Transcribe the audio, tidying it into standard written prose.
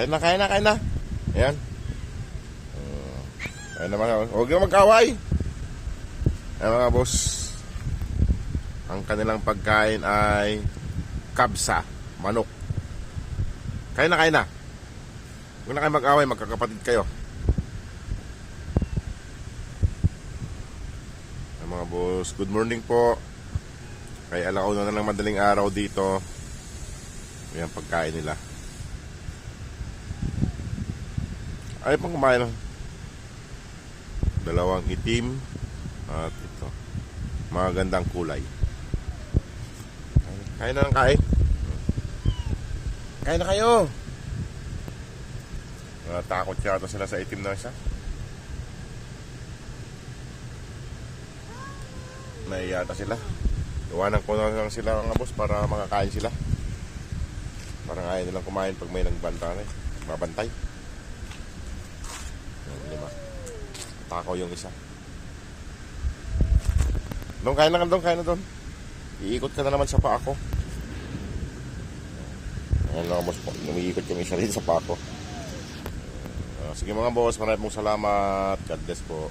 Kain na, kain na, kain na. Ayan. Ayan naman. Huwag yung magkaway. Ayan mga boss. Ang kanilang pagkain ay kabsa, manok. Kain na, kain na. Huwag na kayo mag-away, magkakapatid kayo. Ayan mga boss, good morning po. Kaya alauna na lang madaling araw dito. Ayan pagkain nila. Ay pang kumain lang. Dalawang itim at ito magandang kulay. Kain na ng kain. Kain na kayo. Natakot yata sila sa itim na isa. Naiyata sila. Iwanan ko na lang sila mga boss para makakain sila. Parang ayaw nilang kumain pag may nagbantay. Mabantay. Lima. Takaw yung isa. Doon, kain na doon, kain na doon. Iikot ka na naman sa paa ko. Ayan mga boss po, umiikot yung isa rin sa paa ko. Sige mga boss, maraming pong salamat. God bless po.